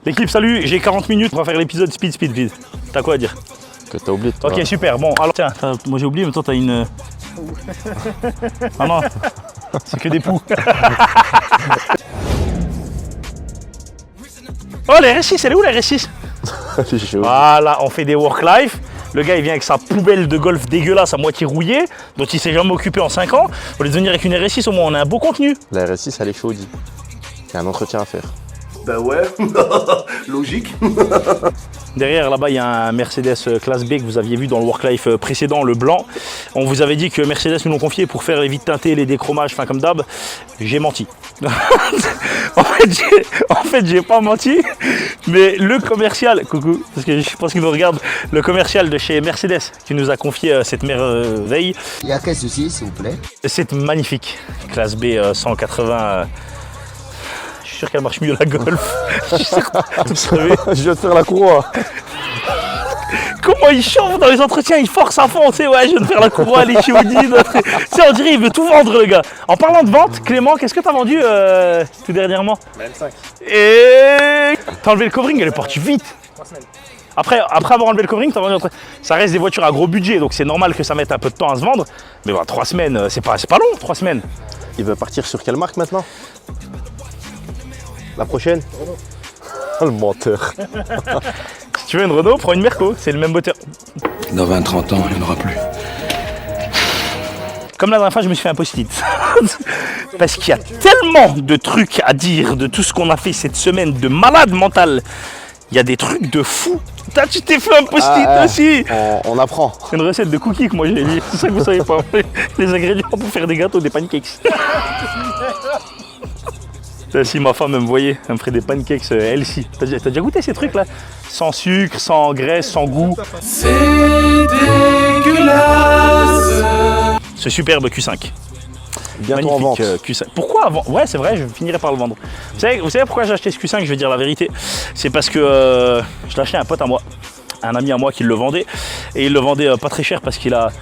L'équipe, salut, j'ai 40 minutes, on va faire l'épisode speed. T'as quoi à dire? Que t'as oublié de toi. Ok, super, bon, alors tiens, moi j'ai oublié, mais toi t'as une... Ah non, c'est que des poux. Oh, la RS6, elle est où la RS6? Voilà, on fait des work-life. Le gars, il vient avec sa poubelle de golf dégueulasse à moitié rouillée, dont il s'est jamais occupé en 5 ans. Au lieu de venir avec une RS6, au moins on a un beau contenu. La RS6, elle est chaude. Il y a un entretien à faire. Bah ouais, logique. Derrière, là-bas, il y a un Mercedes classe B que vous aviez vu dans le Work-Life précédent, le blanc. On vous avait dit que Mercedes nous l'ont confié pour faire les vides teintés, les déchromages, enfin comme d'hab. J'ai menti. en fait, j'ai pas menti. Mais le commercial, coucou, parce que je pense qu'il nous regarde, le commercial de chez Mercedes qui nous a confié cette merveille. Il y a quel souci, s'il vous plaît? C'est magnifique. Classe B 180. Je suis sûr qu'elle marche mieux la Golf. Je viens de faire la courroie. Comment il chauffe dans les entretiens, il force à fond, tu sais, ouais, je viens de faire la courroie, les chiodines. Tu sais, on dirait il veut tout vendre, le gars. En parlant de vente, Clément, qu'est-ce que t'as vendu tout dernièrement? La M5. Et t'as enlevé le covering, elle est partie vite. 3 semaines. Après avoir enlevé le covering, t'as vendu ça reste des voitures à gros budget, donc c'est normal que ça mette un peu de temps à se vendre. Mais bah, 3 semaines, c'est pas long, 3 semaines. Il veut partir sur quelle marque maintenant? La prochaine? Oh, le menteur. Si tu veux une Renault, prends une Merco, c'est le même moteur. Dans 20-30 ans, il n'y en aura plus. Comme la dernière fois, je me suis fait un post-it. Parce qu'il y a tellement de trucs à dire de tout ce qu'on a fait cette semaine de malade mental. Il y a des trucs de fou. Tu t'es fait un post-it aussi. On apprend. C'est une recette de cookies que moi j'ai lu. C'est ça que vous savez pas. Les ingrédients pour faire des gâteaux, des pancakes. Si ma femme me voyait, elle me ferait des pancakes healthy. T'as déjà goûté ces trucs là? Sans sucre, sans graisse, sans goût. C'est dégueulasse. Ce superbe Q5. Bientôt en vente. Q5. Pourquoi avant? Ouais, c'est vrai, je finirai par le vendre. Vous savez pourquoi j'ai acheté ce Q5? Je vais dire la vérité. C'est parce que je l'ai acheté à un pote à moi, un ami à moi qui le vendait. Et il le vendait pas très cher parce qu'il a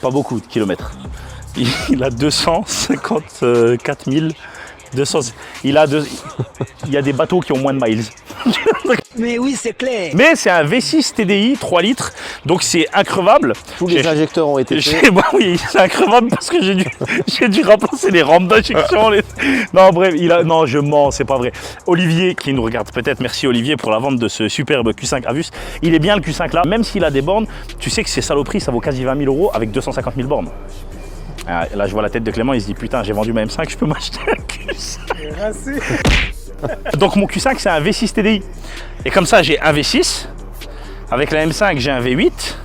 pas beaucoup de kilomètres. Il a 254 000. 200, il y a des bateaux qui ont moins de miles. Mais oui, c'est clair. Mais c'est un V6 TDI 3 litres, donc c'est increvable. Tous les injecteurs ont été faits. Bah oui, c'est increvable parce que j'ai dû remplacer les rampes d'injection. Non bref, non je mens, c'est pas vrai. Olivier qui nous regarde peut-être, merci Olivier pour la vente de ce superbe Q5 Avus. Il est bien le Q5 là, même s'il a des bornes, tu sais que ces saloperies ça vaut quasi 20 000 € avec 250 000 bornes. Là je vois la tête de Clément, il se dit putain j'ai vendu ma M5, je peux m'acheter un Q5. Donc mon Q5 c'est un V6 TDI. Et comme ça j'ai un V6, avec la M5 j'ai un V8,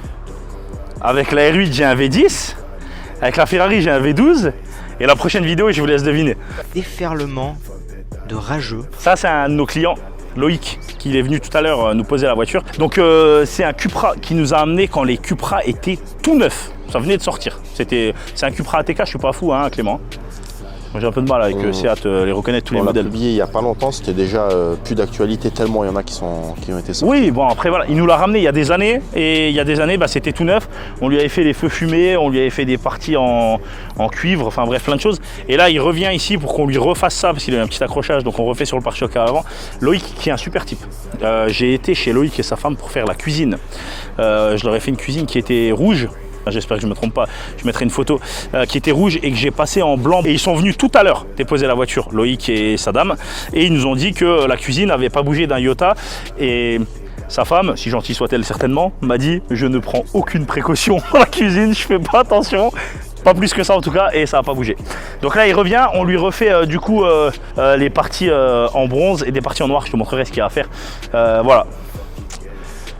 avec la R8 j'ai un V10, avec la Ferrari j'ai un V12, et la prochaine vidéo je vous laisse deviner. Déferlement de rageux. Ça c'est un de nos clients, Loïc, qui est venu tout à l'heure nous poser la voiture. Donc c'est un Cupra qui nous a amené quand les Cupra étaient tout neufs. Ça venait de sortir. C'est un Cupra ATK, je suis pas fou, hein, Clément. J'ai un peu de mal avec Seat, les reconnaître tous les modèles. On l'a publié il y a pas longtemps, c'était déjà plus d'actualité tellement il y en a qui ont été sortis. Oui, bon après voilà, il nous l'a ramené il y a des années et il y a des années bah, c'était tout neuf. On lui avait fait les feux fumés, on lui avait fait des parties en cuivre, enfin bref plein de choses. Et là il revient ici pour qu'on lui refasse ça parce qu'il a eu un petit accrochage donc on refait sur le pare-choc à l'avant. Loïc qui est un super type. J'ai été chez Loïc et sa femme pour faire la cuisine. Je leur ai fait une cuisine qui était rouge. J'espère que je ne me trompe pas, je mettrai une photo qui était rouge et que j'ai passé en blanc. Et ils sont venus tout à l'heure déposer la voiture, Loïc et sa dame, et ils nous ont dit que la cuisine n'avait pas bougé d'un iota. Et sa femme, si gentille soit-elle certainement, m'a dit je ne prends aucune précaution dans la cuisine, je fais pas attention. Pas plus que ça en tout cas, et ça n'a pas bougé. Donc là il revient, on lui refait du coup les parties en bronze et des parties en noir, je te montrerai ce qu'il y a à faire. Voilà.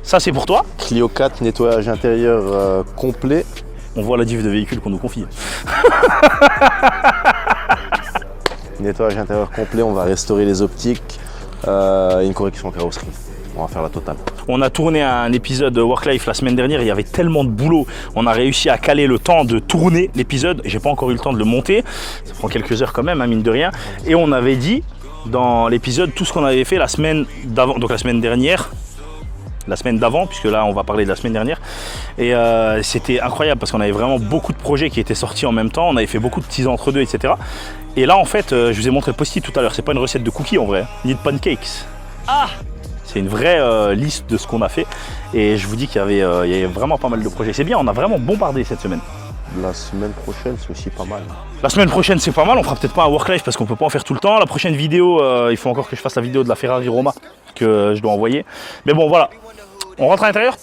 Ça c'est pour toi. Clio 4, nettoyage intérieur complet. On voit la diff de véhicule qu'on nous confie. Nettoyage intérieur complet, on va restaurer les optiques et une correction carrosserie. On va faire la totale. On a tourné un épisode de Work-Life la semaine dernière, il y avait tellement de boulot. On a réussi à caler le temps de tourner l'épisode. J'ai pas encore eu le temps de le monter. Ça prend quelques heures quand même, hein, mine de rien. Et on avait dit dans l'épisode tout ce qu'on avait fait la semaine d'avant, donc la semaine dernière. La semaine d'avant, puisque là on va parler de la semaine dernière. Et c'était incroyable parce qu'on avait vraiment beaucoup de projets qui étaient sortis en même temps. On avait fait beaucoup de petits entre deux, etc. Et là en fait, je vous ai montré le post-it tout à l'heure. C'est pas une recette de cookies en vrai, ni de pancakes. C'est une vraie liste de ce qu'on a fait. Et je vous dis qu'il y avait vraiment pas mal de projets. C'est bien, on a vraiment bombardé cette semaine. La semaine prochaine, c'est aussi pas mal. La semaine prochaine, c'est pas mal. On fera peut-être pas un work life parce qu'on peut pas en faire tout le temps. La prochaine vidéo, il faut encore que je fasse la vidéo de la Ferrari Roma que je dois envoyer. Mais bon, voilà. On rentre à l'intérieur.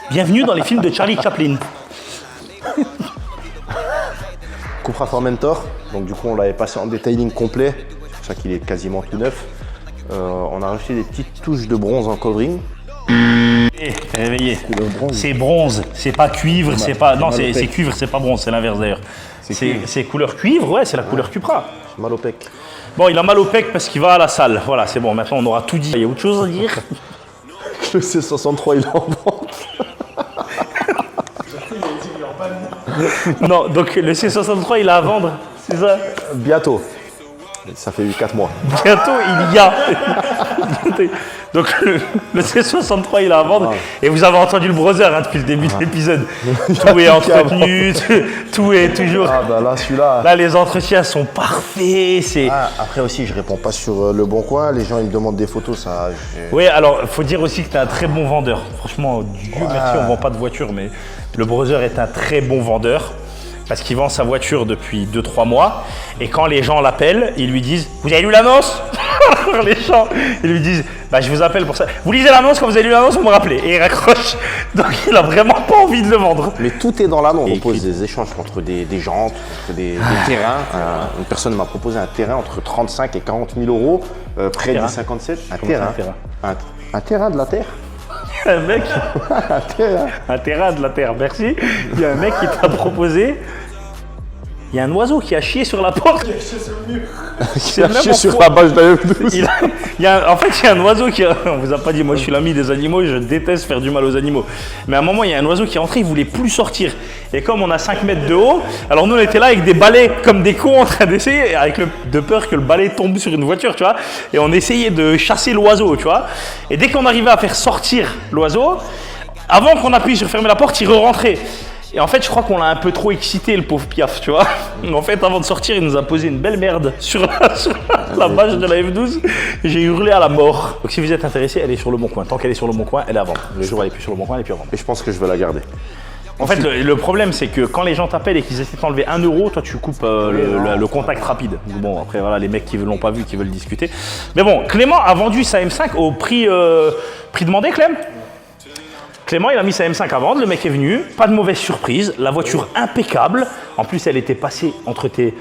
Bienvenue dans les films de Charlie Chaplin. Cupra Formentor, donc du coup on l'avait passé en detailing complet, c'est pour ça qu'il est quasiment tout neuf. On a rajouté des petites touches de bronze en covering. Réveillez. C'est bronze, c'est pas cuivre, c'est pas. Non, c'est cuivre, c'est pas bronze, c'est l'inverse d'ailleurs. C'est couleur cuivre, ouais, c'est la couleur Cupra. Mal au pec. Bon, il a mal au pec parce qu'il va à la salle. Voilà, c'est bon, maintenant on aura tout dit. Il y a autre chose à dire? Le C63 il est en vente. Non, donc le C63 il a à vendre, c'est ça? Bientôt. Ça fait 4 mois. Bientôt il y a. Donc le C63 il a à vendre. Et vous avez entendu le browser depuis le début de l'épisode. Tout est entretenu, tout est toujours. Ah bah là celui-là. Là les entretiens sont parfaits. Après aussi je réponds pas sur le bon coin. Les gens ils me demandent des photos, ça. Oui, alors il faut dire aussi que tu es un très bon vendeur. Franchement, Dieu merci, on vend pas de voiture, mais le browser est un très bon vendeur. Parce qu'il vend sa voiture depuis 2-3 mois. Et quand les gens l'appellent, ils lui disent « Vous avez lu l'annonce ?» Les gens, ils lui disent bah, « Je vous appelle pour ça. Vous lisez l'annonce, quand vous avez lu l'annonce, vous me rappelez. » Et il raccroche. Donc il a vraiment pas envie de le vendre. Mais tout est dans l'annonce. On propose des échanges contre des jantes, contre des terrains. Une personne m'a proposé un terrain entre 35 et 40 000 euros, près du 57. Un terrain de la terre. Un mec, un terrain de la terre, merci. Il y a un mec qui t'a proposé. Il y a un oiseau qui a chié sur la porte. Il a chié sur le mur. Il a chié sur la bâche d'AF12. En fait, il y a un oiseau qui. On vous a pas dit, moi je suis l'ami des animaux, je déteste faire du mal aux animaux. Mais à un moment, il y a un oiseau qui est rentré, il voulait plus sortir. Et comme on a 5 mètres de haut, alors nous on était là avec des balais comme des cons en train d'essayer, de peur que le balai tombe sur une voiture, tu vois. Et on essayait de chasser l'oiseau, tu vois. Et dès qu'on arrivait à faire sortir l'oiseau, avant qu'on appuie sur fermer la porte, il re-rentrait. Et en fait, je crois qu'on l'a un peu trop excité, le pauvre Piaf, tu vois. En fait, avant de sortir, il nous a posé une belle merde sur la bâche de la F12. J'ai hurlé à la mort. Donc si vous êtes intéressé, elle est sur le bon coin. Tant qu'elle est sur le bon coin, elle est à vendre. Le jour où elle est plus sur le bon coin, elle est plus à vendre. Et je pense que je vais la garder. En fait, le problème, c'est que quand les gens t'appellent et qu'ils essaient de t'enlever 1 euro, toi, tu coupes le contact rapide. Bon, après, voilà, les mecs qui ne l'ont pas vu, qui veulent discuter. Mais bon, Clément a vendu sa M5 au prix demandé, Clem. Clément, il a mis sa M5 à vendre, le mec est venu, pas de mauvaise surprise, la voiture impeccable. En plus, elle était passée entre tes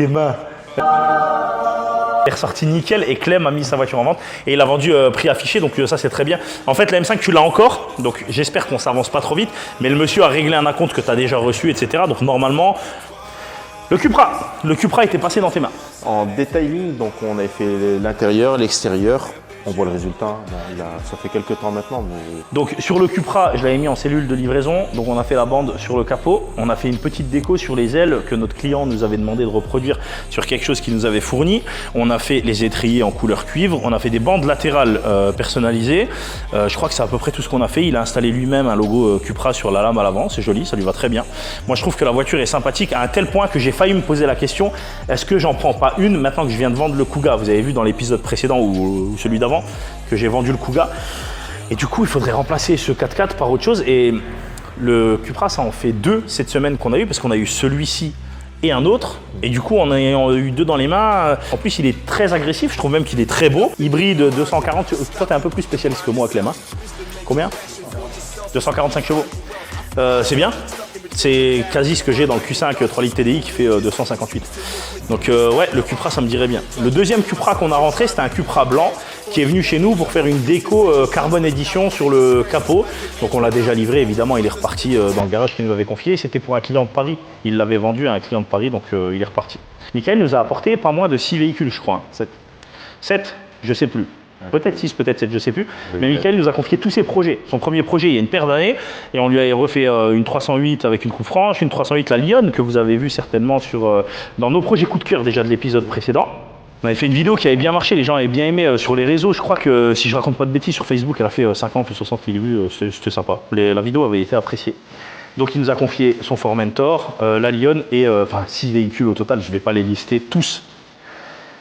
mains. Elle est ressortie nickel et Clem a mis sa voiture en vente et il a vendu prix affiché, donc ça c'est très bien. En fait, la M5 tu l'as encore, donc j'espère qu'on s'avance pas trop vite, mais le monsieur a réglé un acompte que tu as déjà reçu, etc. Donc normalement, le Cupra était passé dans tes mains. En detailing, donc on avait fait l'intérieur, l'extérieur. On voit le résultat, bon, ça fait quelques temps maintenant. Mais... Donc sur le Cupra, je l'avais mis en cellule de livraison, donc on a fait la bande sur le capot, on a fait une petite déco sur les ailes que notre client nous avait demandé de reproduire sur quelque chose qu'il nous avait fourni. On a fait les étriers en couleur cuivre, on a fait des bandes latérales personnalisées. Je crois que c'est à peu près tout ce qu'on a fait. Il a installé lui-même un logo Cupra sur la lame à l'avant, c'est joli, ça lui va très bien. Moi je trouve que la voiture est sympathique à un tel point que j'ai failli me poser la question, est-ce que j'en prends pas une maintenant que je viens de vendre le Kuga? Vous avez vu dans l'épisode précédent ou celui d'avant que j'ai vendu le Kuga et du coup il faudrait remplacer ce 4x4 par autre chose et le Cupra ça en fait 2 cette semaine qu'on a eu parce qu'on a eu celui-ci et un autre et du coup en ayant eu 2 dans les mains, en plus il est très agressif, je trouve même qu'il est très beau, hybride 240, toi t'es un peu plus spécialiste que moi Clem, hein. Combien? 245 chevaux, c'est bien. C'est quasi ce que j'ai dans le Q5 3 litres TDI qui fait 258. Donc ouais, le Cupra ça me dirait bien. Le deuxième Cupra qu'on a rentré, c'était un Cupra blanc qui est venu chez nous pour faire une déco Carbone Edition sur le capot. Donc on l'a déjà livré, évidemment il est reparti dans le garage qu'il nous avait confié. C'était pour un client de Paris, il l'avait vendu à un client de Paris, donc il est reparti. Michael nous a apporté pas moins de 6 véhicules je crois. 7, je sais plus. Peut-être 6, peut-être 7, je ne sais plus. Oui, mais Michael nous a confié tous ses projets. Son premier projet, il y a une paire d'années, et on lui a refait une 308 avec une coupe franche, une 308 la Lyon, que vous avez vu certainement dans nos projets coup de cœur déjà de l'épisode précédent. On avait fait une vidéo qui avait bien marché, les gens avaient bien aimé sur les réseaux. Je crois que, si je raconte pas de bêtises, sur Facebook, elle a fait 50 ou 60 000 vues, c'était sympa. La vidéo avait été appréciée. Donc il nous a confié son Formentor, la Lyon et 6 véhicules au total, je ne vais pas les lister tous.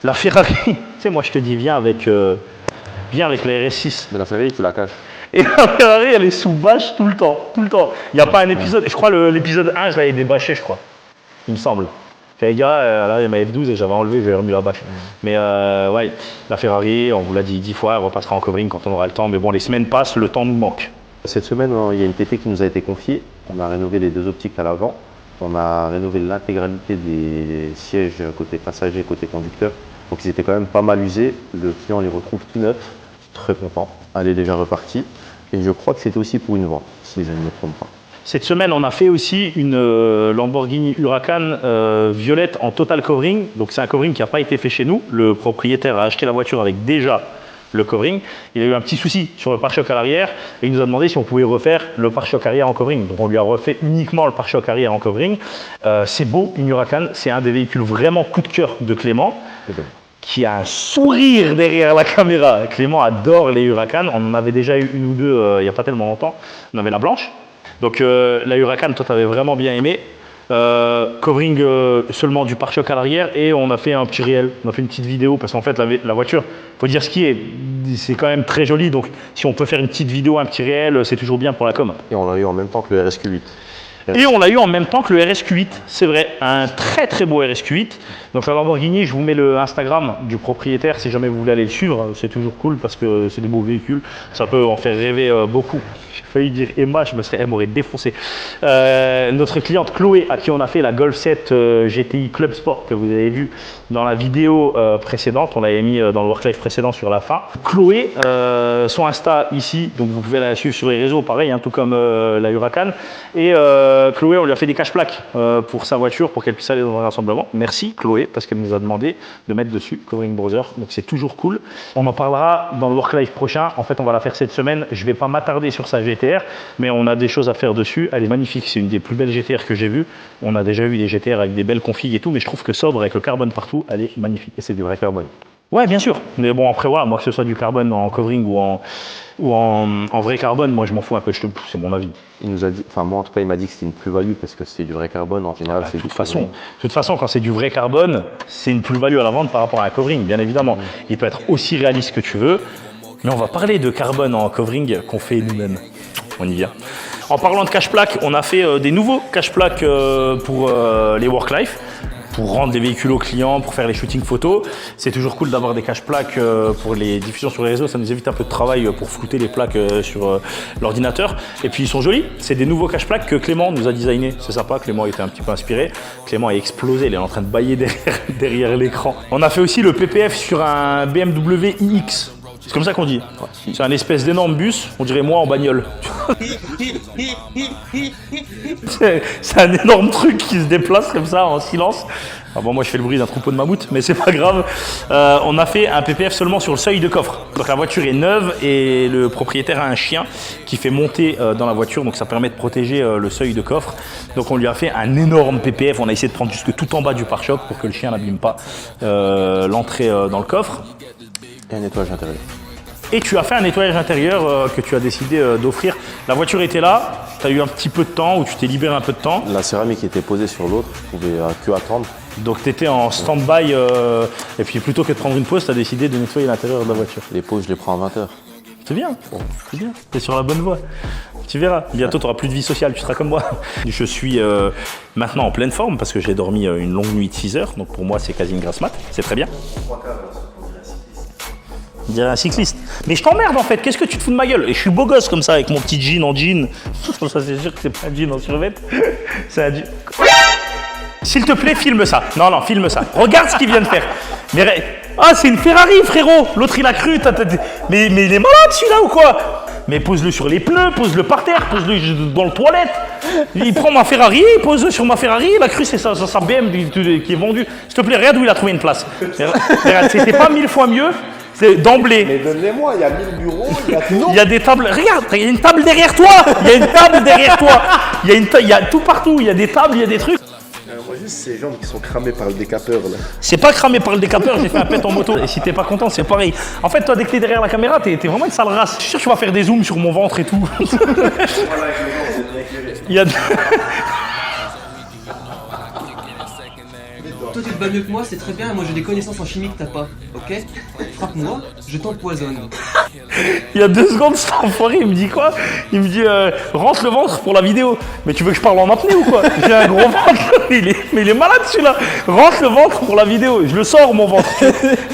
La Ferrari, tu sais moi je te dis viens avec la RS6. Mais la Ferrari tu la caches. Et la Ferrari elle est sous bâche tout le temps. Il n'y a pas un épisode, je crois l'épisode 1 je l'avais débâché je crois, il me semble. J'avais dit là il y a ma F12 et j'avais enlevé, j'avais remis la bâche. Mais ouais, la Ferrari, on vous l'a dit 10 fois, elle repassera en covering quand on aura le temps. Mais bon les semaines passent, le temps nous manque. Cette semaine, il y a une TT qui nous a été confiée. On a rénové les 2 optiques à l'avant. On a rénové l'intégralité des sièges côté passager, côté conducteur. Donc ils étaient quand même pas mal usés. Le client les retrouve tout neufs. Très content. Elle est déjà repartie. Et je crois que c'était aussi pour une vente, si je ne me trompe pas. Cette semaine, on a fait aussi une Lamborghini Huracan violette en total covering. Donc c'est un covering qui n'a pas été fait chez nous. Le propriétaire a acheté la voiture avec déjà le covering. Il a eu un petit souci sur le pare-choc à l'arrière et il nous a demandé si on pouvait refaire le pare-choc arrière en covering. Donc on lui a refait uniquement le pare-choc arrière en covering. C'est beau, une Huracan, c'est un des véhicules vraiment coup de cœur de Clément, qui a un sourire derrière la caméra. Clément adore les Huracan, on en avait déjà eu une ou deux il n'y a pas tellement longtemps. On avait la blanche. Donc la Huracan, toi tu avais vraiment bien aimé. Covering seulement du pare-choc à l'arrière et on a fait un petit réel, on a fait une petite vidéo parce qu'en fait la voiture, faut dire ce qui est, c'est quand même très joli, donc si on peut faire une petite vidéo, un petit réel, c'est toujours bien pour la com. Et on l'a eu en même temps que le RSQ8. Et on l'a eu en même temps que le RSQ8, c'est vrai, un très très beau RSQ8. Donc la Lamborghini, je vous mets le Instagram du propriétaire si jamais vous voulez aller le suivre, c'est toujours cool parce que c'est des beaux véhicules, ça peut en faire rêver beaucoup. J'ai failli dire Emma, elle m'aurait défoncé. Notre cliente Chloé, à qui on a fait la Golf 7 GTI Club Sport que vous avez vu dans la vidéo précédente, on l'avait mis dans le work life précédent sur la fin. Chloé, son Insta ici, donc vous pouvez la suivre sur les réseaux, pareil, tout comme la Huracan. Et Chloé, on lui a fait des cache-plaques pour sa voiture pour qu'elle puisse aller dans un rassemblement. Merci Chloé, parce qu'elle nous a demandé de mettre dessus Covering Brother, donc c'est toujours cool. On en parlera dans le work life prochain. En fait, on va la faire cette semaine. Je vais pas m'attarder sur sa GTR, mais on a des choses à faire dessus. Elle est magnifique, c'est une des plus belles GTR que j'ai vues. On a déjà eu des GTR avec des belles configs et tout, mais je trouve que sobre avec le carbone partout, elle est magnifique. Et c'est du vrai carbone. Ouais, bien sûr. Mais bon, après, voilà, moi, que ce soit du carbone en covering ou en vrai carbone, moi, je m'en fous un peu, c'est mon avis. Il nous a dit, enfin, moi, en tout cas, il m'a dit que c'était une plus-value parce que c'est du vrai carbone. En général, c'est de toute façon, quand c'est du vrai carbone, c'est une plus-value à la vente par rapport à un covering, bien évidemment. Il peut être aussi réaliste que tu veux, mais on va parler de carbone en covering qu'on fait nous-mêmes. On y vient. En parlant de cache-plaques, on a fait des nouveaux cache-plaques pour les work life, pour rendre les véhicules aux clients, pour faire les shootings photos. C'est toujours cool d'avoir des cache-plaques pour les diffusions sur les réseaux, ça nous évite un peu de travail pour flouter les plaques sur l'ordinateur. Et puis ils sont jolis, c'est des nouveaux cache-plaques que Clément nous a designé. C'est sympa, Clément était un petit peu inspiré. Clément a explosé, il est en train de bailler derrière l'écran. On a fait aussi le PPF sur un BMW iX. C'est comme ça qu'on dit. C'est un espèce d'énorme bus, on dirait moi en bagnole. C'est un énorme truc qui se déplace comme ça en silence. Ah bon, moi je fais le bruit d'un troupeau de mammouths, mais c'est pas grave. On a fait un PPF seulement sur le seuil de coffre. Donc la voiture est neuve et le propriétaire a un chien qui fait monter dans la voiture, donc ça permet de protéger le seuil de coffre. Donc on lui a fait un énorme PPF, on a essayé de prendre jusque tout en bas du pare-choc pour que le chien n'abîme pas l'entrée dans le coffre. Et un nettoyage intérieur. Et tu as fait un nettoyage intérieur que tu as décidé d'offrir. La voiture était là, tu as eu un petit peu de temps ou tu t'es libéré un peu de temps. La céramique était posée sur l'autre, je pouvais que attendre. Donc tu étais en stand-by et puis plutôt que de prendre une pause, tu as décidé de nettoyer l'intérieur de la voiture. Les pauses, je les prends à 20h. C'est bien, c'est bien, tu es sur la bonne voie. Tu verras, bientôt tu n'auras plus de vie sociale, tu seras comme moi. Je suis maintenant en pleine forme parce que j'ai dormi une longue nuit de 6 heures, donc pour moi c'est quasi une grasse mat, c'est très bien. On dirait un cycliste. Mais je t'emmerde en fait, qu'est-ce que tu te fous de ma gueule? Et je suis beau gosse comme ça avec mon petit jean en jean. Ça c'est sûr que c'est pas un jean en survêt. C'est un jean. S'il te plaît, filme ça. Non, filme ça. Regarde ce qu'il vient de faire. Mais... Ah, c'est une Ferrari, frérot. L'autre il a cru. Mais il est malade celui-là ou quoi? Mais pose-le sur les pneus, pose-le par terre, pose-le dans le toilette. Il prend ma Ferrari, il pose-le sur ma Ferrari, il a cru que c'est sa BM qui est vendue. S'il te plaît, regarde où il a trouvé une place. Regarde, c'était pas 1000 fois mieux. C'est d'emblée. Mais donne-les-moi, il y a 1000 bureaux, il y a tout. Il y a des tables. Regarde, il y a une table derrière toi. Il y a une table derrière toi. Il y a tout partout. Il y a des tables, il y a des trucs. Moi, juste ces jambes qui sont cramées par le décapeur là. C'est pas cramé par le décapeur, j'ai fait un pet en moto. Et si t'es pas content, c'est pareil. En fait, toi, dès que t'es derrière la caméra, t'es vraiment une sale race. Je suis sûr que tu vas faire des zooms sur mon ventre et tout. Il y a... Toi tu te bats mieux que moi, c'est très bien, moi j'ai des connaissances en chimie que t'as pas, ok? Frappe-moi, je t'empoisonne. Il y a 2 secondes, cet enfoiré, il me dit quoi? Il me dit rentre le ventre pour la vidéo. Mais tu veux que je parle en apnée ou quoi? J'ai un gros ventre, mais il est malade celui-là. Rentre le ventre pour la vidéo, je le sors mon ventre.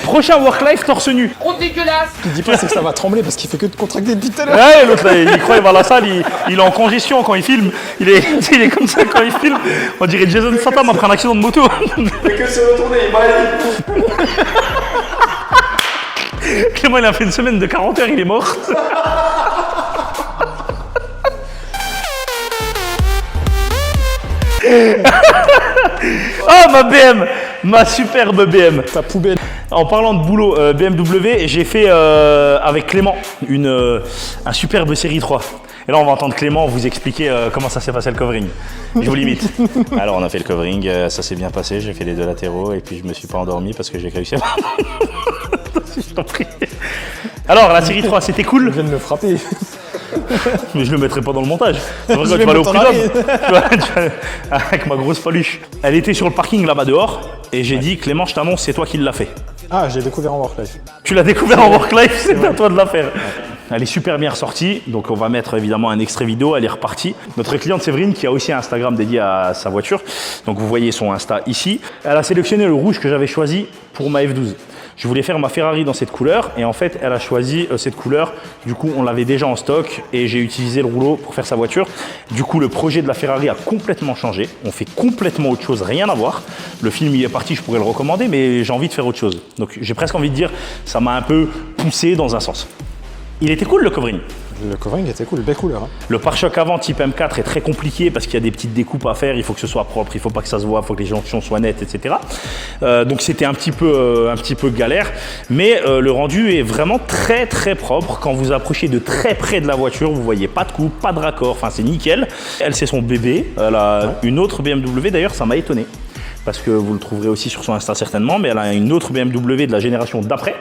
Prochain work life, torse nu. Ce qu'il dit pas, c'est que ça va trembler parce qu'il fait que de contracter depuis tout à l'heure. Ouais, l'autre là, il croit il va à la salle, il est en congestion quand il filme. Il est comme ça quand il filme. On dirait Jason Statham après un accident de moto. Mais que se retourner, il baille. Clément, il a fait une semaine de 40 heures, il est mort. Oh ma BM, ma superbe BM. Ta poubelle. En parlant de boulot BMW, j'ai fait avec Clément un superbe série 3. Et là, on va entendre Clément vous expliquer comment ça s'est passé le covering. Je vous limite. Alors, on a fait le covering, ça s'est bien passé. J'ai fait les 2 latéraux et puis je me suis pas endormi parce que j'ai réussi à... Je t'en prie. Alors, la série 3, c'était cool. Je viens de me frapper. Mais je le mettrai pas dans le montage. C'est vrai que tu vas aller au prud'homme. Avec ma grosse paluche. Elle était sur le parking là-bas dehors. Et j'ai dit, Clément, je t'annonce, c'est toi qui l'as fait. Ah, j'ai découvert en work life. Tu l'as découvert en work life, c'est à toi de la faire. Elle est super bien ressortie, donc on va mettre évidemment un extrait vidéo, elle est repartie. Notre cliente Séverine qui a aussi un Instagram dédié à sa voiture, donc vous voyez son Insta ici. Elle a sélectionné le rouge que j'avais choisi pour ma F12. Je voulais faire ma Ferrari dans cette couleur et en fait elle a choisi cette couleur. Du coup on l'avait déjà en stock et j'ai utilisé le rouleau pour faire sa voiture. Du coup le projet de la Ferrari a complètement changé. On fait complètement autre chose, rien à voir. Le film il est parti, je pourrais le recommander mais j'ai envie de faire autre chose. Donc j'ai presque envie de dire ça m'a un peu poussé dans un sens. Il était cool le covering. Le covering était cool, belle couleur. Hein. Le pare-choc avant type M4 est très compliqué parce qu'il y a des petites découpes à faire, il faut que ce soit propre, il ne faut pas que ça se voit, il faut que les jonctions soient nettes, etc. Donc c'était un petit peu galère, mais le rendu est vraiment très très propre. Quand vous approchez de très près de la voiture, vous voyez pas de coupe, pas de raccord, enfin c'est nickel. Elle c'est son bébé, elle a une autre BMW d'ailleurs, ça m'a étonné. Parce que vous le trouverez aussi sur son Insta certainement, mais elle a une autre BMW de la génération d'après.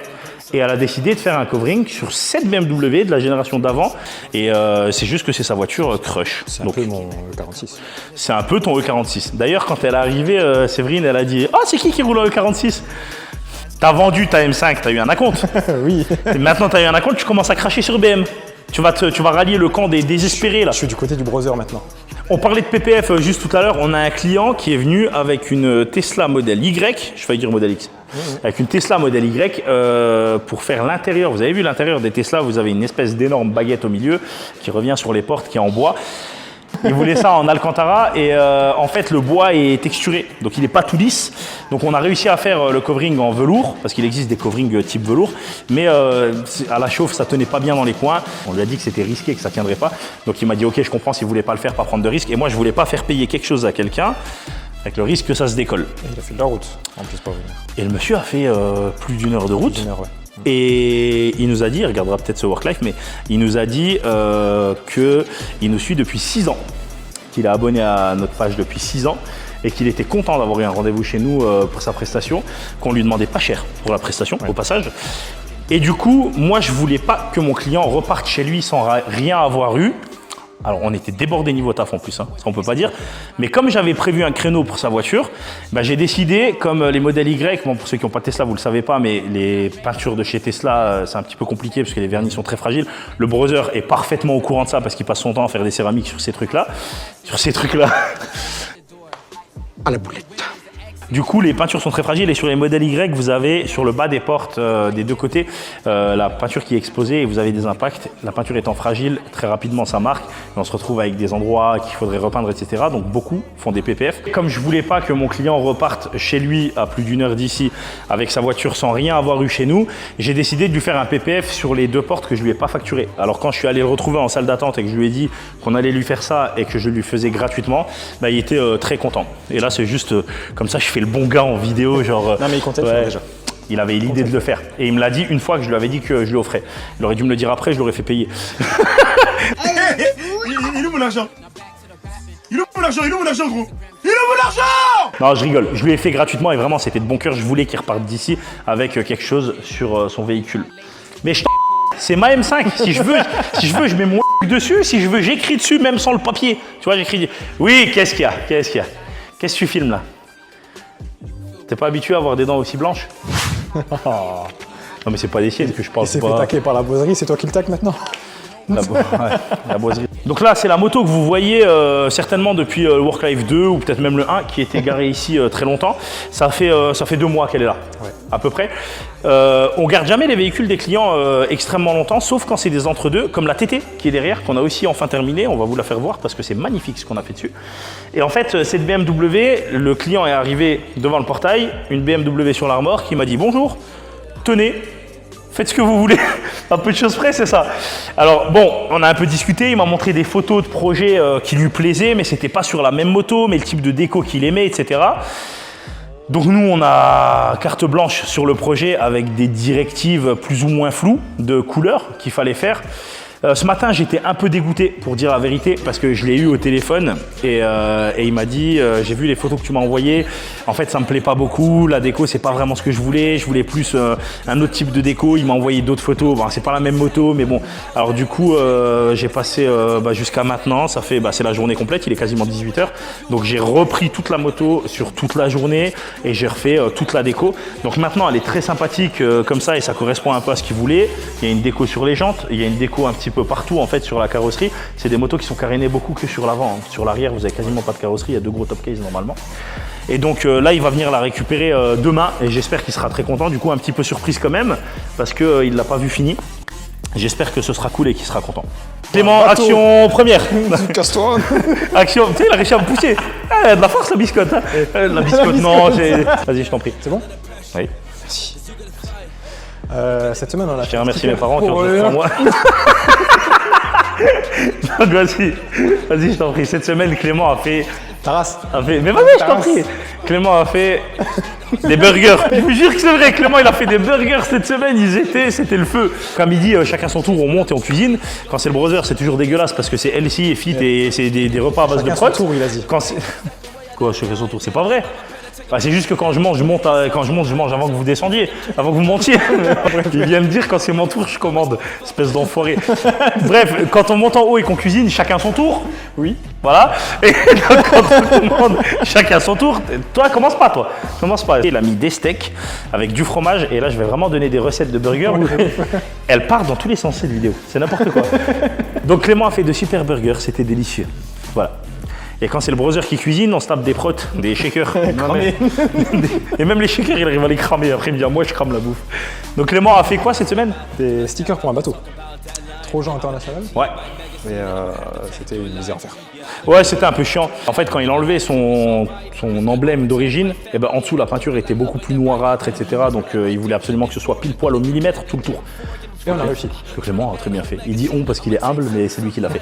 Et elle a décidé de faire un covering sur cette BMW de la génération d'avant. Et c'est juste que c'est sa voiture crush. C'est un peu mon E46. C'est un peu ton E46. D'ailleurs, quand elle est arrivée, Séverine, elle a dit « Ah, c'est qui roule en E46 ?» T'as vendu ta M5, t'as eu un acompte. Oui. Et maintenant, t'as eu un acompte, tu commences à cracher sur BM. Tu vas rallier le camp des désespérés là. Je suis du côté du browser maintenant. On parlait de PPF juste tout à l'heure. On a un client qui est venu avec une Tesla modèle Y. Je failli dire modèle X. Avec une Tesla modèle Y pour faire l'intérieur. Vous avez vu l'intérieur des Tesla, vous avez une espèce d'énorme baguette au milieu qui revient sur les portes, qui est en bois. Il voulait ça en Alcantara et en fait le bois est texturé, donc il n'est pas tout lisse. Donc on a réussi à faire le covering en velours, parce qu'il existe des coverings type velours, mais à la chauffe ça tenait pas bien dans les coins. On lui a dit que c'était risqué, que ça tiendrait pas. Donc il m'a dit ok, je comprends, s'il voulait pas le faire, pas prendre de risque. Et moi je voulais pas faire payer quelque chose à quelqu'un avec le risque que ça se décolle. Et il a fait de la route en plus pour venir. Et le monsieur a fait plus d'1 heure de route. Une heure, ouais. Et il nous a dit, il regardera peut-être ce work life, mais il nous a dit qu'il nous suit depuis 6 ans, qu'il est abonné à notre page depuis 6 ans et qu'il était content d'avoir eu un rendez-vous chez nous pour sa prestation, qu'on lui demandait pas cher pour la prestation, au passage. Et du coup, moi je voulais pas que mon client reparte chez lui sans rien avoir eu. Alors on était débordé niveau taf en plus, hein, ça on peut pas dire. Mais comme j'avais prévu un créneau pour sa voiture, bah, j'ai décidé, comme les modèles Y, bon, pour ceux qui n'ont pas de Tesla, vous le savez pas, mais les peintures de chez Tesla, c'est un petit peu compliqué parce que les vernis sont très fragiles. Le brother est parfaitement au courant de ça parce qu'il passe son temps à faire des céramiques sur ces trucs-là. À la boulette. Du coup, les peintures sont très fragiles et sur les modèles Y, vous avez sur le bas des portes des deux côtés la peinture qui est exposée et vous avez des impacts. La peinture étant fragile, très rapidement ça marque et on se retrouve avec des endroits qu'il faudrait repeindre, etc. Donc beaucoup font des PPF. Comme je voulais pas que mon client reparte chez lui à plus d'1 heure d'ici avec sa voiture sans rien avoir eu chez nous, j'ai décidé de lui faire un PPF sur les 2 portes que je lui ai pas facturé. Alors quand je suis allé le retrouver en salle d'attente et que je lui ai dit qu'on allait lui faire ça et que je lui faisais gratuitement, bah, il était très content. Et là c'est juste comme ça je fais le bon gars en vidéo, genre. Non mais il comptait le faire déjà. Il avait l'idée de le faire. Et il me l'a dit une fois que je lui avais dit que je lui offrais. Il aurait dû me le dire après, je l'aurais fait payer. Il est où mon argent? Il est où mon argent? Il est où mon argent, gros? Il est où mon argent? Non, je rigole. Je lui ai fait gratuitement et vraiment, c'était de bon cœur. Je voulais qu'il reparte d'ici avec quelque chose sur son véhicule. Mais c'est ma M5. Si je veux, je mets mon dessus, si je veux, j'écris dessus même sans le papier. Tu vois, j'écris, oui, qu'est-ce qu'il y a? Qu'est-ce que tu filmes là? T'es pas habitué à avoir des dents aussi blanches? Non mais c'est pas des siennes que je parle. Il s'est fait taquer par la boiserie, c'est toi qui le taques maintenant? La boiserie. Donc là, c'est la moto que vous voyez certainement depuis le Worklife 2 ou peut-être même le 1 qui était garé ici très longtemps. Ça fait 2 mois qu'elle est là, à peu près. On garde jamais les véhicules des clients extrêmement longtemps, sauf quand c'est des entre-deux, comme la TT qui est derrière, qu'on a aussi enfin terminée. On va vous la faire voir parce que c'est magnifique ce qu'on a fait dessus. Et en fait, cette BMW, le client est arrivé devant le portail, une BMW sur la remorque, qui m'a dit bonjour, tenez. Faites ce que vous voulez, un peu de choses près, c'est ça. Alors bon, on a un peu discuté, il m'a montré des photos de projets qui lui plaisaient, mais c'était pas sur la même moto, mais le type de déco qu'il aimait, etc. Donc nous, on a carte blanche sur le projet avec des directives plus ou moins floues de couleurs qu'il fallait faire. Ce matin, j'étais un peu dégoûté, pour dire la vérité, parce que je l'ai eu au téléphone et il m'a dit j'ai vu les photos que tu m'as envoyées, en fait ça me plaît pas beaucoup, la déco c'est pas vraiment ce que je voulais plus un autre type de déco. Il m'a envoyé d'autres photos, bon, c'est pas la même moto, mais bon. Alors du coup, j'ai passé jusqu'à maintenant, ça fait c'est la journée complète, il est quasiment 18h, donc j'ai repris toute la moto sur toute la journée et j'ai refait toute la déco. Donc maintenant elle est très sympathique comme ça et ça correspond un peu à ce qu'il voulait. Il y a une déco sur les jantes, il y a une déco un petit peu partout en fait sur la carrosserie. C'est des motos qui sont carénées beaucoup que sur l'avant. Sur l'arrière, vous avez quasiment pas de carrosserie, il y a 2 gros top case normalement. Et donc là, il va venir la récupérer demain et j'espère qu'il sera très content. Du coup, un petit peu surprise quand même parce qu'il ne l'a pas vu fini. J'espère que ce sera cool et qu'il sera content. Clément, action première. Casse-toi. Action, tu sais, il a réussi à me pousser. De la force la biscotte. Hein. La biscotte, non, vas-y, je t'en prie. C'est bon? Oui. Merci. Cette semaine, on a fait. Je remercie mes parents qui ont fait pour moi. Donc vas-y, je t'en prie. Cette semaine, Clément a fait. Taras. Mais vas-y, je t'en prie. Clément a fait des burgers. Je vous jure que c'est vrai, Clément, il a fait des burgers cette semaine. C'était le feu. Comme il dit, chacun son tour, on monte et on cuisine. Quand c'est le brother, c'est toujours dégueulasse parce que c'est healthy et fit et c'est des repas à base de prot. Chacun son tour, il a dit. Quoi, chacun son tour, c'est pas vrai. C'est juste que quand je mange, je mange avant que vous descendiez, avant que vous montiez. Il vient me dire quand c'est mon tour, je commande, espèce d'enfoiré. Bref, quand on monte en haut et qu'on cuisine, chacun son tour. Oui. Voilà. Et donc, quand on commande, chacun son tour. Toi, commence pas, toi. Commence pas. Il a mis des steaks avec du fromage et là, je vais vraiment donner des recettes de burgers. Elle part dans tous les sens cette vidéo. C'est n'importe quoi. Donc Clément a fait de super burgers, c'était délicieux. Voilà. Et quand c'est le brother qui cuisine, on se tape des protes, des shakers. Et même les shakers, il arrive à les cramer. Après, il me dit, moi, je crame la bouffe. Donc Clément a fait quoi cette semaine? Des stickers pour un bateau. Trojan international. Ouais. Et c'était une misère à faire. Ouais, c'était un peu chiant. En fait, quand il a enlevé son emblème d'origine, et en dessous, la peinture était beaucoup plus noirâtre, etc. Donc, il voulait absolument que ce soit pile poil au millimètre tout le tour. Et on a réussi. Clément a très bien fait. Il dit on parce qu'il est humble, mais c'est lui qui l'a fait.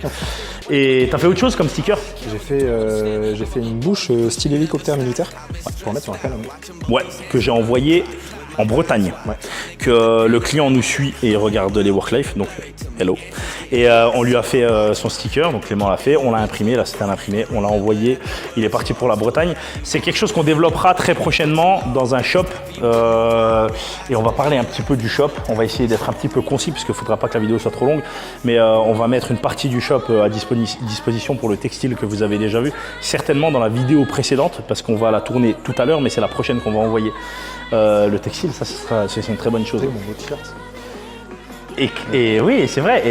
Et t'as fait autre chose comme sticker? J'ai fait une bouche style hélicoptère militaire. Pour en mettre sur un canon. Ouais, que j'ai envoyé en Bretagne. Ouais. Que le client nous suit et regarde les Worklife, donc hello. Et on lui a fait son sticker, donc Clément l'a fait, on l'a imprimé, là c'était un imprimé, on l'a envoyé, il est parti pour la Bretagne. C'est quelque chose qu'on développera très prochainement dans un shop et on va parler un petit peu du shop. On va essayer d'être un petit peu concis parce qu'il ne faudra pas que la vidéo soit trop longue, mais on va mettre une partie du shop à disposition pour le textile que vous avez déjà vu, certainement dans la vidéo précédente parce qu'on va la tourner tout à l'heure, mais c'est la prochaine qu'on va envoyer. Le textile, ça c'est une très bonne chose. Mon beau t-shirt. Et oui, c'est vrai.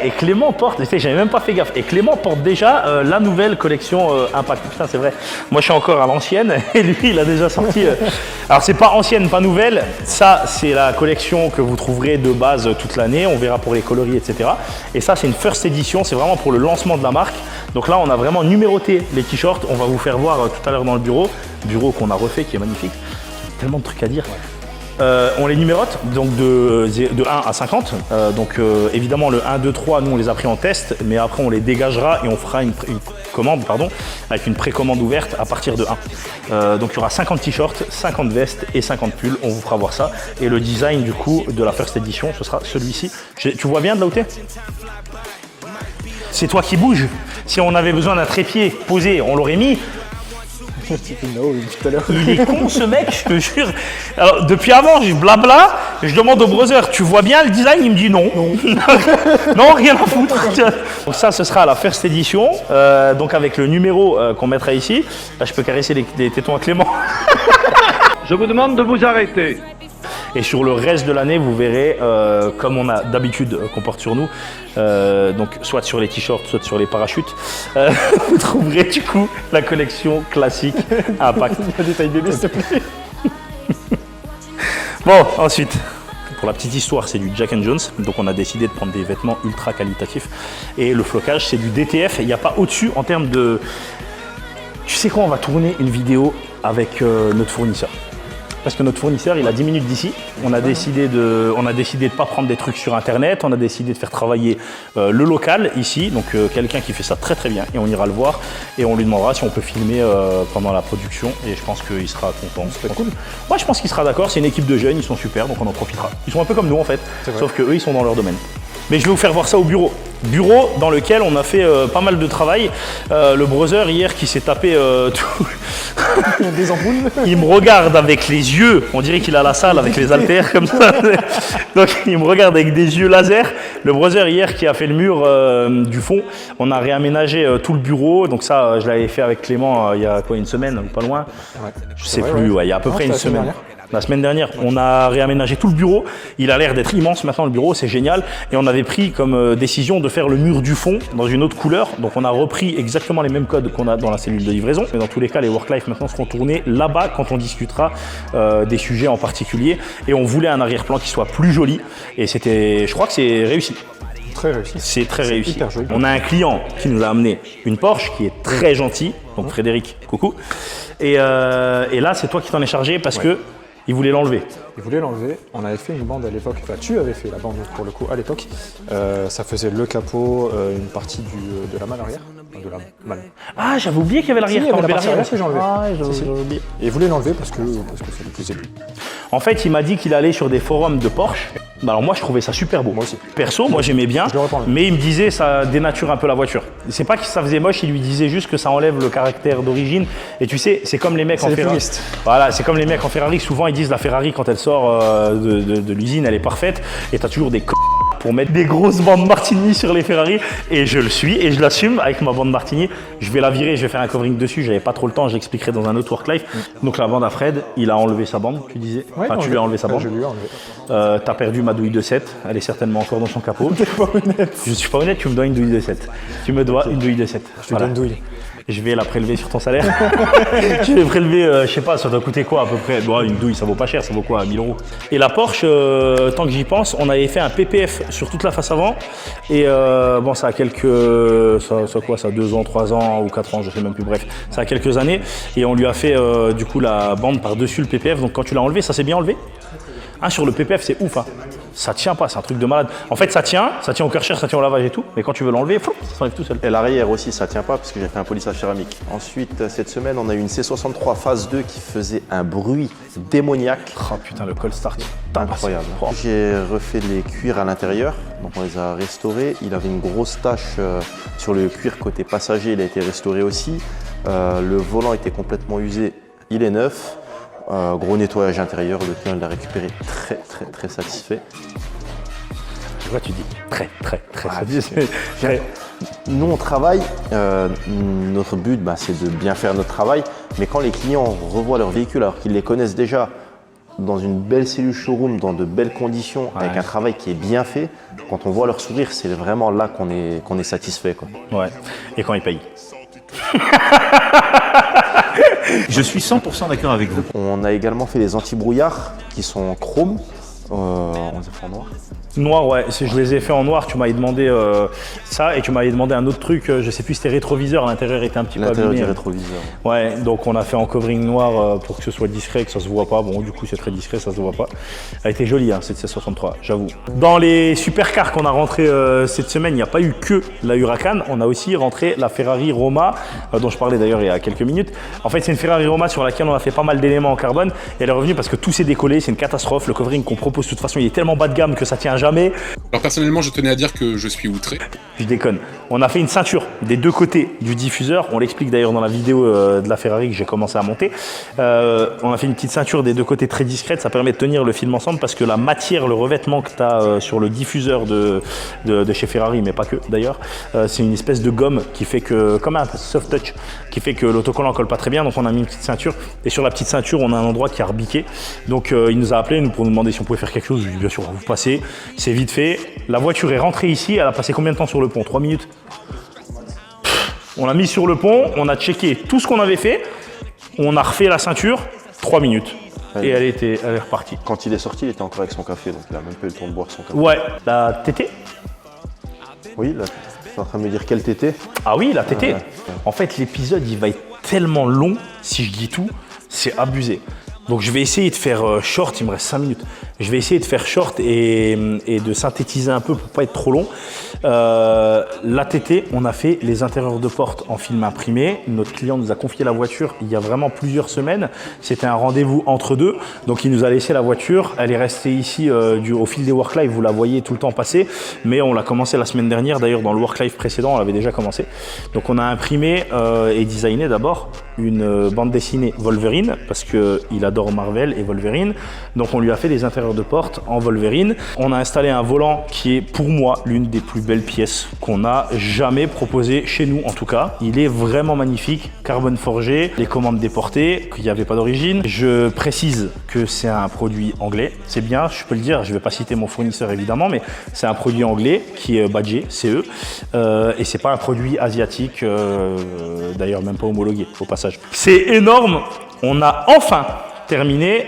Et Clément porte, j'avais même pas fait gaffe. Et Clément porte déjà la nouvelle collection Impact. Putain, c'est vrai. Moi, je suis encore à l'ancienne et lui, il a déjà sorti. Alors, c'est pas ancienne, pas nouvelle. Ça, c'est la collection que vous trouverez de base toute l'année. On verra pour les coloris, etc. Et ça, c'est une first edition. C'est vraiment pour le lancement de la marque. Donc là, on a vraiment numéroté les t-shirts. On va vous faire voir tout à l'heure dans le bureau qu'on a refait, qui est magnifique. Tellement de trucs à dire. On les numérote donc de 1 à 50. Évidemment le 1, 2, 3, nous on les a pris en test, mais après on les dégagera et on fera une commande avec une précommande ouverte à partir de 1. Donc il y aura 50 t-shirts, 50 vestes et 50 pulls, on vous fera voir ça. Et le design du coup de la first edition, ce sera celui-ci. Tu vois bien de là où t'es ? C'est toi qui bouges. Si on avait besoin d'un trépied posé, on l'aurait mis. Tout à l'heure. Il est con ce mec, je te jure. Alors, depuis avant, je blabla, Je demande au brother, tu vois bien le design? Il me dit non. Non, rien à foutre. Donc ça, ce sera à la first edition, donc avec le numéro qu'on mettra ici. Là, je peux caresser les tétons à Clément. Je vous demande de vous arrêter. Et sur le reste de l'année, vous verrez, comme on a d'habitude qu'on porte sur nous, donc soit sur les t-shirts, soit sur les parachutes, vous trouverez du coup la collection classique Impact. Il y a des tailles bébés, s'il te plaît. Bon, ensuite, pour la petite histoire, c'est du Jack & Jones. Donc on a décidé de prendre des vêtements ultra qualitatifs. Et le flocage, c'est du DTF. Il n'y a pas au-dessus en termes de... Tu sais quoi, on va tourner une vidéo avec notre fournisseur. Parce que notre fournisseur, il a 10 minutes d'ici. On a décidé de pas prendre des trucs sur Internet. On a décidé de faire travailler le local ici. Donc quelqu'un qui fait ça très très bien. Et on ira le voir. Et on lui demandera si on peut filmer pendant la production. Et je pense qu'il sera content. C'est cool. Moi, je pense qu'il sera d'accord. C'est une équipe de jeunes. Ils sont super. Donc on en profitera. Ils sont un peu comme nous en fait. Sauf qu'eux, ils sont dans leur domaine. Mais je vais vous faire voir ça au bureau. Bureau dans lequel on a fait pas mal de travail. Le brother hier qui s'est tapé tout. Des ampoules. Il me regarde avec les yeux. On dirait qu'il a la salle avec les haltères comme ça. Donc il me regarde avec des yeux laser. Le brother hier qui a fait le mur du fond. On a réaménagé tout le bureau. Donc ça, je l'avais fait avec Clément il y a quoi, une semaine ou pas loin. Ouais. Je sais plus. Ouais, il y a à peu près une semaine. La semaine dernière, on a réaménagé tout le bureau. Il a l'air d'être immense maintenant le bureau, c'est génial. Et on avait pris comme décision de faire le mur du fond dans une autre couleur. Donc on a repris exactement les mêmes codes qu'on a dans la cellule de livraison. Mais dans tous les cas, les work life maintenant seront tournés là-bas quand on discutera des sujets en particulier. Et on voulait un arrière-plan qui soit plus joli. Et c'était, je crois que c'est réussi. Très réussi. C'est très réussi. Hyper joli. On a un client qui nous a amené une Porsche qui est très gentil. Donc Frédéric, coucou. Et là, c'est toi qui t'en es chargé parce que il voulait l'enlever. Il voulait l'enlever. On avait fait une bande à l'époque. Enfin, tu avais fait la bande pour le coup à l'époque. Ça faisait le capot, une partie de la malle arrière. De la malle. Ah, j'avais oublié qu'il y avait l'arrière. Si, il y avait la partie arrière que j'ai enlevé. Ah, j'avais oublié. Et il voulait l'enlever parce que ça lui plaisait plus. En fait, il m'a dit qu'il allait sur des forums de Porsche. Bah alors moi, je trouvais ça super beau. Moi aussi. Perso, moi j'aimais bien, mais il me disait ça dénature un peu la voiture. C'est pas que ça faisait moche, il lui disait juste que ça enlève le caractère d'origine. Et tu sais, c'est comme les mecs en Ferrari. Voilà, c'est comme les mecs en Ferrari. Souvent, ils disent la Ferrari quand elle sort de l'usine, elle est parfaite. Et t'as toujours des pour mettre des grosses bandes Martini sur les Ferrari. Et je le suis et je l'assume avec ma bande Martini. Je vais la virer, je vais faire un covering dessus. J'avais pas trop le temps, je l'expliquerai dans un autre work life. Donc la bande à Fred, il a enlevé sa bande, tu disais. Ouais, enfin, tu lui as enlevé sa bande. Je lui ai enlevé. T'as perdu ma douille de 7, elle est certainement encore dans son capot. T'es pas honnête. Je suis pas honnête, tu me dois une douille de 7. Tu me dois une douille de 7. Je te donne une douille. Je vais la prélever sur ton salaire. Je vais prélever, je sais pas, ça doit coûter quoi à peu près. Bon, une douille, ça vaut pas cher, ça vaut quoi, 1000 €. Et la Porsche, tant que j'y pense, on avait fait un PPF sur toute la face avant. Et bon, ça a ça a 2 ans, 3 ans ou 4 ans, je sais même plus, bref. Ça a quelques années. Et on lui a fait du coup la bande par-dessus le PPF. Donc quand tu l'as enlevé, ça s'est bien enlevé. Hein, sur le PPF, c'est ouf. Hein. Ça tient pas, c'est un truc de malade. En fait, ça tient au Karcher, ça tient au lavage et tout. Mais quand tu veux l'enlever, ça s'enlève tout seul. Et l'arrière aussi, ça tient pas parce que j'ai fait un polissage céramique. Ensuite, cette semaine, on a eu une C63 phase 2 qui faisait un bruit démoniaque. Oh putain, le cold start. Incroyable. Oh. J'ai refait les cuirs à l'intérieur, donc on les a restaurés. Il avait une grosse tache sur le cuir côté passager, il a été restauré aussi. Le volant était complètement usé, il est neuf. Gros nettoyage intérieur, le client l'a récupéré très satisfait. Pourquoi tu dis très satisfait? Nous on travaille, notre but c'est de bien faire notre travail, mais quand les clients revoient leur véhicule alors qu'ils les connaissent déjà dans une belle cellule showroom, dans de belles conditions, avec un travail qui est bien fait, quand on voit leur sourire, c'est vraiment là qu'on est satisfait, quoi. Ouais, et quand ils payent. Je suis 100% d'accord avec vous. On a également fait les anti-brouillards qui sont en chrome. On les a fait en noir. Noir, ouais, je les ai fait en noir. Tu m'avais demandé ça et tu m'avais demandé un autre truc. Je sais plus, c'était rétroviseur. L'intérieur était un petit peu abîmé. L'intérieur du rétroviseur. Ouais, donc on a fait en covering noir pour que ce soit discret, que ça se voit pas. Bon, du coup, c'est très discret, ça se voit pas. Elle était jolie, hein, cette C63, j'avoue. Dans les supercars qu'on a rentré cette semaine, il n'y a pas eu que la Huracan. On a aussi rentré la Ferrari Roma, dont je parlais d'ailleurs il y a quelques minutes. En fait, c'est une Ferrari Roma sur laquelle on a fait pas mal d'éléments en carbone. Et elle est revenue parce que tout s'est décollé. C'est une catastrophe. Le covering qu'on propose de toute façon il est tellement bas de gamme que ça tient jamais. Alors personnellement, je tenais à dire que je suis outré. Je déconne. On a fait une ceinture des deux côtés du diffuseur. On l'explique d'ailleurs dans la vidéo de la Ferrari que j'ai commencé à monter. On a fait une petite ceinture des deux côtés très discrète. Ça permet de tenir le film ensemble parce que la matière, le revêtement que tu as sur le diffuseur de chez Ferrari, mais pas que d'ailleurs, c'est une espèce de gomme qui fait que, comme un soft touch, qui fait que l'autocollant colle pas très bien. Donc on a mis une petite ceinture. Et sur la petite ceinture, on a un endroit qui a rebiqué. Donc il nous a appelé pour nous demander si on pouvait faire quelque chose. Je lui ai dit bien sûr, vous passez. C'est vite fait. La voiture est rentrée ici. Elle a passé combien de temps sur le pont? 3 minutes. On l'a mis sur le pont, on a checké tout ce qu'on avait fait, on a refait la ceinture, 3 minutes. Et elle est repartie. Quand il est sorti, il était encore avec son café, donc il a même pas eu le temps de boire son café. Ouais, la TT. Oui, là, tu es en train de me dire quelle TT? Ah oui, la TT. Ouais. En fait, l'épisode, il va être tellement long, si je dis tout, c'est abusé. Donc je vais essayer de faire short, il me reste 5 minutes. Je vais essayer de faire short et de synthétiser un peu pour pas être trop long. L'ATT, on a fait les intérieurs de porte en film imprimé. Notre client nous a confié la voiture il y a vraiment plusieurs semaines. C'était un rendez-vous entre deux. Donc il nous a laissé la voiture. Elle est restée ici au fil des work live. Vous la voyez tout le temps passer. Mais on l'a commencé la semaine dernière. D'ailleurs, dans le work live précédent, on l'avait déjà commencé. Donc on a imprimé et designé d'abord une bande dessinée Wolverine parce qu'il adore Marvel et Wolverine. Donc on lui a fait des intérieurs de porte en Wolverine. On a installé un volant qui est pour moi l'une des plus belles pièces qu'on a jamais proposées chez nous en tout cas. Il est vraiment magnifique, carbone forgé, les commandes déportées, qu'il n'y avait pas d'origine. Je précise que c'est un produit anglais. C'est bien, je peux le dire, je ne vais pas citer mon fournisseur évidemment, mais c'est un produit anglais qui est badgé, CE. Et c'est pas un produit asiatique, d'ailleurs même pas homologué au passage. C'est énorme, on a enfin terminé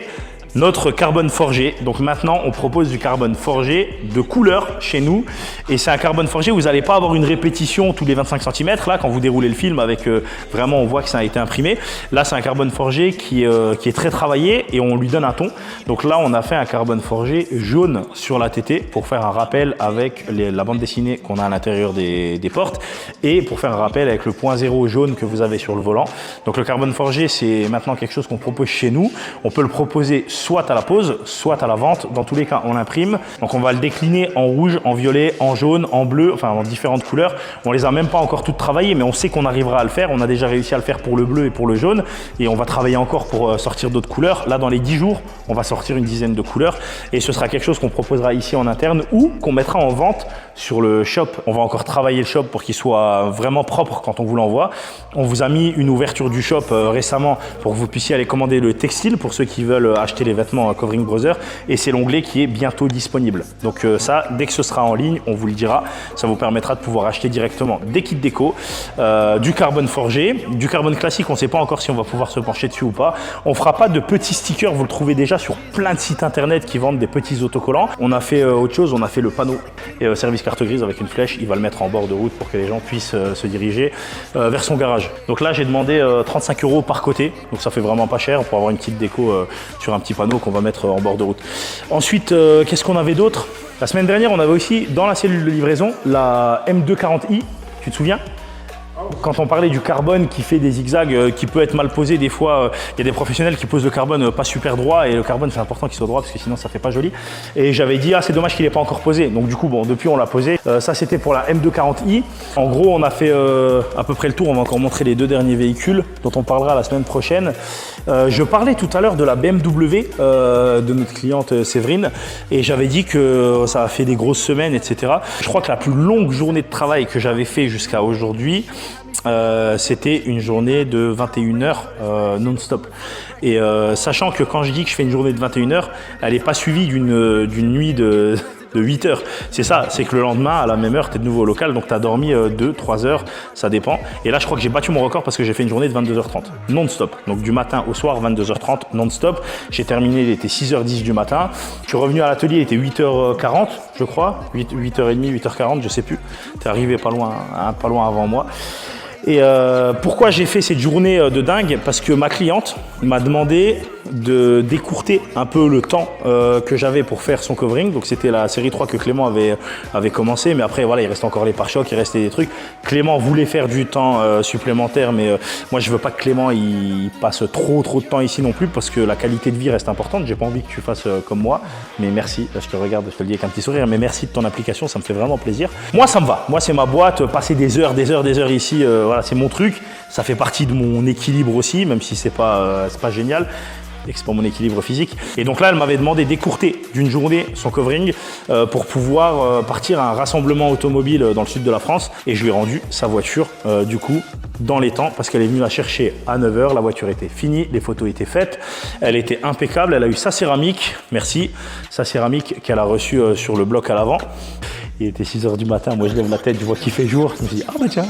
notre carbone forgé. Donc maintenant, on propose du carbone forgé de couleur chez nous. Et c'est un carbone forgé, vous n'allez pas avoir une répétition tous les 25 cm. Là, quand vous déroulez le film, avec vraiment, on voit que ça a été imprimé. Là, c'est un carbone forgé qui est très travaillé et on lui donne un ton. Donc là, on a fait un carbone forgé jaune sur la TT pour faire un rappel avec la bande dessinée qu'on a à l'intérieur des portes et pour faire un rappel avec le point zéro jaune que vous avez sur le volant. Donc le carbone forgé, c'est maintenant quelque chose qu'on propose chez nous. On peut le proposer soit à la pose, soit à la vente. Dans tous les cas, on l'imprime. Donc on va le décliner en rouge, en violet, en jaune, en bleu, enfin en différentes couleurs. On les a même pas encore toutes travaillées, mais on sait qu'on arrivera à le faire. On a déjà réussi à le faire pour le bleu et pour le jaune. Et on va travailler encore pour sortir d'autres couleurs. Là, dans les 10 jours, on va sortir une dizaine de couleurs. Et ce sera quelque chose qu'on proposera ici en interne ou qu'on mettra en vente sur le shop. On va encore travailler le shop pour qu'il soit vraiment propre quand on vous l'envoie. On vous a mis une ouverture du shop récemment pour que vous puissiez aller commander le textile pour ceux qui veulent acheter les vêtements Covering Brothers et c'est l'onglet qui est bientôt disponible. Donc ça, dès que ce sera en ligne, on vous le dira. Ça vous permettra de pouvoir acheter directement des kits déco, du carbone forgé, du carbone classique. On ne sait pas encore si on va pouvoir se pencher dessus ou pas. On fera pas de petits stickers. Vous le trouvez déjà sur plein de sites internet qui vendent des petits autocollants. On a fait autre chose. On a fait le panneau et service carte grise avec une flèche. Il va le mettre en bord de route pour que les gens puissent se diriger vers son garage. Donc là, j'ai demandé 35 € par côté. Donc ça fait vraiment pas cher pour avoir une petite déco sur un petit panneau qu'on va mettre en bord de route. Ensuite, qu'est-ce qu'on avait d'autre? La semaine dernière, on avait aussi dans la cellule de livraison la M240i. Tu te souviens? Quand on parlait du carbone qui fait des zigzags, qui peut être mal posé, des fois, il y a des professionnels qui posent le carbone pas super droit et le carbone, c'est important qu'il soit droit parce que sinon ça fait pas joli. Et j'avais dit, ah, c'est dommage qu'il n'ait pas encore posé. Donc du coup, bon, depuis on l'a posé. Ça, c'était pour la M240i. En gros, on a fait à peu près le tour. On va encore montrer les deux derniers véhicules dont on parlera la semaine prochaine. Je parlais tout à l'heure de la BMW de notre cliente Séverine et j'avais dit que ça a fait des grosses semaines, etc. Je crois que la plus longue journée de travail que j'avais fait jusqu'à aujourd'hui, c'était une journée de 21 heures non-stop. Et sachant que quand je dis que je fais une journée de 21 heures, elle n'est pas suivie d'une nuit de 8 heures. C'est ça, c'est que le lendemain, à la même heure, tu es de nouveau au local, donc tu as dormi 2-3 heures, ça dépend. Et là, je crois que j'ai battu mon record parce que j'ai fait une journée de 22h30, non-stop. Donc du matin au soir, 22h30, non-stop. J'ai terminé, il était 6h10 du matin. Je suis revenu à l'atelier, il était 8h40, je crois, 8h30, 8h40, je sais plus. Tu es arrivé pas loin avant moi. Et pourquoi j'ai fait cette journée de dingue? Parce que ma cliente m'a demandé de d'écourter un peu le temps que j'avais pour faire son covering. Donc c'était la série 3 que Clément avait commencé, mais après voilà, il reste encore les pare-chocs, il restait des trucs. Clément voulait faire du temps supplémentaire, mais moi je veux pas que Clément il passe trop de temps ici non plus, parce que la qualité de vie reste importante. J'ai pas envie que tu fasses comme moi, mais merci, je te regarde, je te le dis avec un petit sourire, mais merci de ton application, ça me fait vraiment plaisir. Moi ça me va, moi c'est ma boîte, passer des heures ici, voilà, c'est mon truc, ça fait partie de mon équilibre aussi, même si c'est pas génial et que c'est pas mon équilibre physique. Et donc là, elle m'avait demandé d'écourter d'une journée son covering pour pouvoir partir à un rassemblement automobile dans le sud de la France. Et je lui ai rendu sa voiture, du coup, dans les temps, parce qu'elle est venue la chercher à 9h. La voiture était finie, les photos étaient faites. Elle était impeccable. Elle a eu sa céramique, merci, sa céramique qu'elle a reçue sur le bloc à l'avant. Il était 6h du matin, moi je lève la tête, je vois qu'il fait jour. Je me suis dit, ah bah tiens,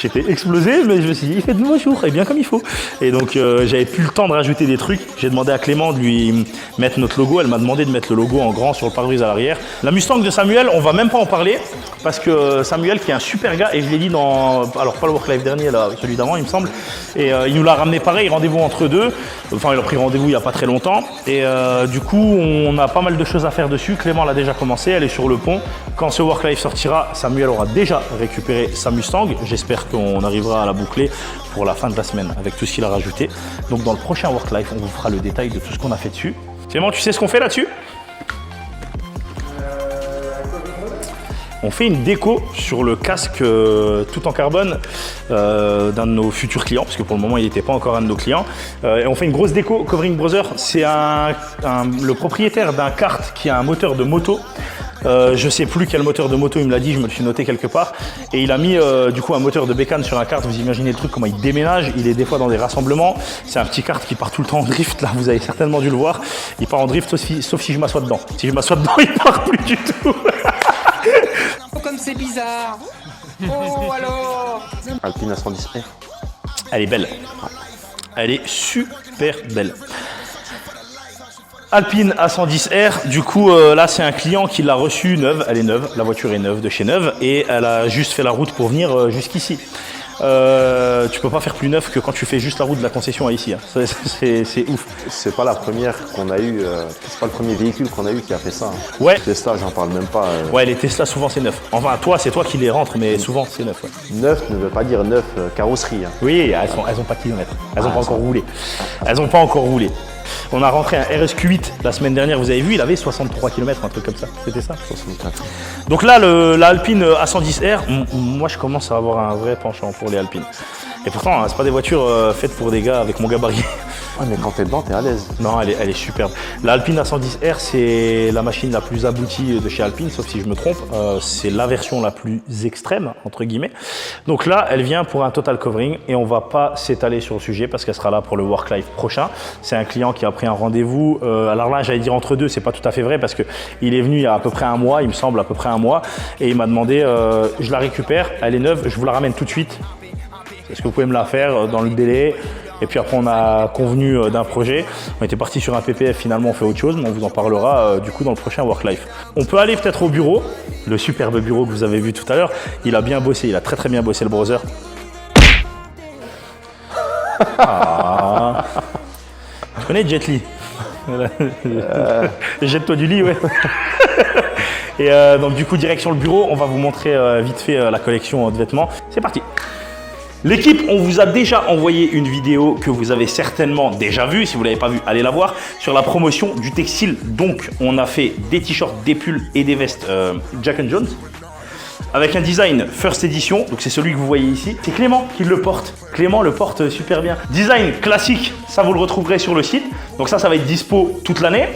j'étais explosé, mais je me suis dit, il fait de nouveau jour, et bien comme il faut. Et donc j'avais plus le temps de rajouter des trucs. J'ai demandé à Clément de lui mettre notre logo. Elle m'a demandé de mettre le logo en grand sur le pare-brise à l'arrière. La Mustang de Samuel, on va même pas en parler, parce que Samuel, qui est un super gars, et je l'ai dit dans, alors pas le Work Life dernier, là, celui d'avant, il me semble, et il nous l'a ramené pareil, rendez-vous entre deux. Enfin, il a pris rendez-vous il y a pas très longtemps, et du coup, on a pas mal de choses à faire dessus. Clément l'a déjà commencé, elle est sur le pont. Quand ce Work Life sortira, Samuel aura déjà récupéré sa Mustang. J'espère qu'on arrivera à la boucler pour la fin de la semaine avec tout ce qu'il a rajouté. Donc dans le prochain Work Life, on vous fera le détail de tout ce qu'on a fait dessus. Clément, tu sais ce qu'on fait là-dessus ? On fait une déco sur le casque tout en carbone d'un de nos futurs clients, parce que pour le moment il n'était pas encore un de nos clients. Et on fait une grosse déco. Covering Brother, c'est le propriétaire d'un kart qui a un moteur de moto. Je sais plus quel moteur de moto il me l'a dit, je me le suis noté quelque part. Et il a mis du coup un moteur de bécane sur un kart. Vous imaginez le truc, comment il déménage. Il est des fois dans des rassemblements. C'est un petit kart qui part tout le temps en drift. Là, vous avez certainement dû le voir. Il part en drift sauf si je m'assois dedans. Si je m'assois dedans, il part plus du tout. Comme c'est bizarre. Oh alors. Alpine A110R. Elle est belle. Elle est super belle. Alpine A110R, du coup là c'est un client qui l'a reçue neuve, elle est neuve, la voiture est neuve de chez Neuve et elle a juste fait la route pour venir jusqu'ici. Tu peux pas faire plus neuf que quand tu fais juste la route de la concession à ici, hein. C'est ouf. C'est pas la première qu'on a eue, c'est pas le premier véhicule qu'on a eu qui a fait ça. Hein. Ouais. Tesla, j'en parle même pas. Ouais, les Tesla souvent c'est neuf. Enfin toi, c'est toi qui les rentres, mais souvent c'est neuf. Ouais. Neuf ne veut pas dire neuf carrosserie. Hein. Oui, elles ont pas de kilomètres, elles ont pas encore roulé. Elles ont pas encore roulé. On a rentré un RSQ8 la semaine dernière, vous avez vu, il avait 63 km, un truc comme ça. C'était ça 64. Donc là, la Alpine A110R, moi je commence à avoir un vrai penchant pour les Alpines. Et pourtant, c'est pas des voitures faites pour des gars avec mon gabarit. Ouais, mais quand t'es dedans, t'es à l'aise. Non, elle est superbe. La Alpine A110R, c'est la machine la plus aboutie de chez Alpine, sauf si je me trompe. C'est la version la plus extrême, entre guillemets. Donc là, elle vient pour un total covering et on va pas s'étaler sur le sujet parce qu'elle sera là pour le Work Life prochain. C'est un client qui a pris un rendez-vous. Alors là, j'allais dire entre deux, c'est pas tout à fait vrai parce qu'il est venu il y a à peu près un mois, il me semble, à peu près un mois. Et il m'a demandé, je la récupère, elle est neuve, je vous la ramène tout de suite. Est-ce que vous pouvez me la faire dans le délai? Et puis après, on a convenu d'un projet. On était parti sur un PPF, finalement, on fait autre chose, mais on vous en parlera du coup dans le prochain Work Life. On peut aller peut-être au bureau, le superbe bureau que vous avez vu tout à l'heure. Il a bien bossé, il a très bien bossé le browser. Ah. Tu connais Jet Li? Jette-toi du lit, ouais. Et donc du coup, direction le bureau, on va vous montrer vite fait la collection de vêtements. C'est parti. L'équipe, on vous a déjà envoyé une vidéo que vous avez certainement déjà vue. Si vous ne l'avez pas vue, allez la voir, sur la promotion du textile. Donc, on a fait des t-shirts, des pulls et des vestes Jack & Jones avec un design First Edition. Donc, c'est celui que vous voyez ici. C'est Clément qui le porte. Clément le porte super bien. Design classique, ça vous le retrouverez sur le site. Donc ça va être dispo toute l'année.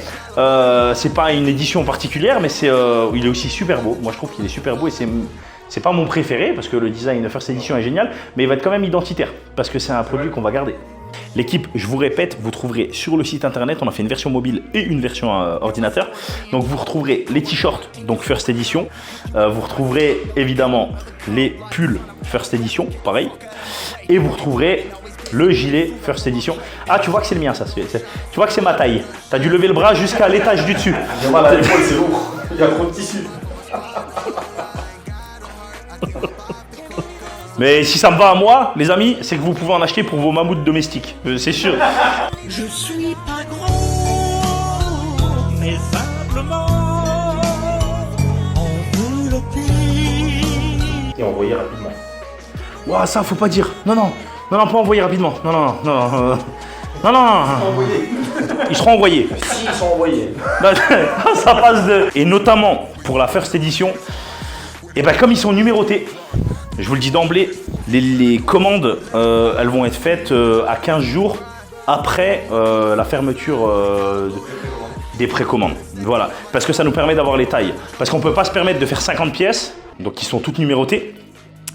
C'est pas une édition particulière, mais il est aussi super beau. Moi, je trouve qu'il est super beau et c'est pas mon préféré parce que le design First Edition est génial, mais il va être quand même identitaire parce que c'est un produit qu'on va garder. L'équipe, je vous répète, vous trouverez sur le site internet, on a fait une version mobile et une version ordinateur. Donc vous retrouverez les t-shirts, donc First Edition. Vous retrouverez évidemment les pulls First Edition, pareil. Et vous retrouverez le gilet First Edition. Ah, tu vois que c'est le mien, ça. Tu vois que c'est ma taille. Tu as dû lever le bras jusqu'à l'étage du dessus. J'ai mal à l'épaule, c'est lourd. Il y a trop de tissu. Mais si ça me va à moi, les amis, c'est que vous pouvez en acheter pour vos mammouths domestiques. C'est sûr. Je suis pas grand, mais simplement enveloppé. Et envoyer rapidement. Ouah, ça, faut pas dire. Non, pas envoyer rapidement. Non. Ils seront envoyés. Si, ils sont envoyés. Ça passe de... Et notamment, pour la first edition, et ben comme ils sont numérotés, je vous le dis d'emblée, les commandes, elles vont être faites à 15 jours après la fermeture des précommandes. Voilà, parce que ça nous permet d'avoir les tailles. Parce qu'on ne peut pas se permettre de faire 50 pièces, donc qui sont toutes numérotées,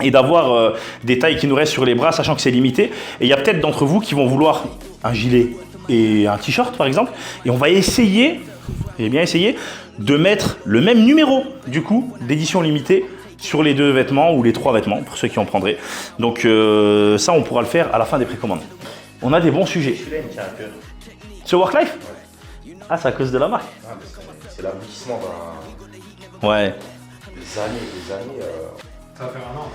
et d'avoir des tailles qui nous restent sur les bras, sachant que c'est limité. Et il y a peut-être d'entre vous qui vont vouloir un gilet et un t-shirt, par exemple, et on va essayer, j'ai bien essayé, de mettre le même numéro, du coup, d'édition limitée, sur les 2 vêtements ou les 3 vêtements, pour ceux qui en prendraient. Donc ça, on pourra le faire à la fin des précommandes. On a des bons sujets. Ce Worklife ? Ah, c'est à cause de la marque. C'est l'aboutissement d'un... Ouais. Des années... Ça va faire un an.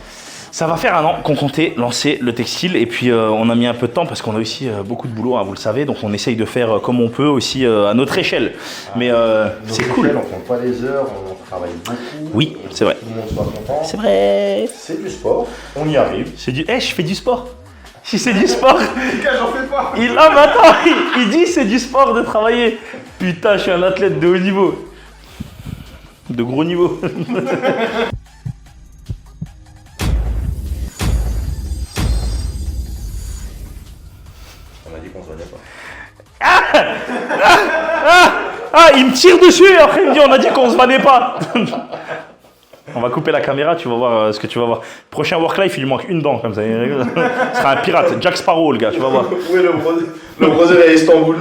Ça va faire un an qu'on comptait lancer le textile et puis on a mis un peu de temps parce qu'on a aussi beaucoup de boulot, hein, vous le savez, donc on essaye de faire comme on peut aussi à notre échelle. Mais c'est cool. On ne compte pas les heures, on travaille beaucoup. Oui, c'est vrai. Tout le monde soit content. C'est vrai. C'est du sport, on y arrive. C'est du... je fais du sport. Si c'est du sport... J'en fais pas. Mais attends, il dit c'est du sport de travailler. Putain, je suis un athlète de haut niveau. De gros niveau. On a dit qu'on se voyait pas. Il me tire dessus et après il me dit on a dit qu'on se vannait pas. On va couper la caméra, tu vas voir ce que tu vas voir. Prochain Worklife, il lui manque une dent comme ça. Ce sera un pirate, Jack Sparrow le gars, tu vas voir. Où est le brother à Istanbul?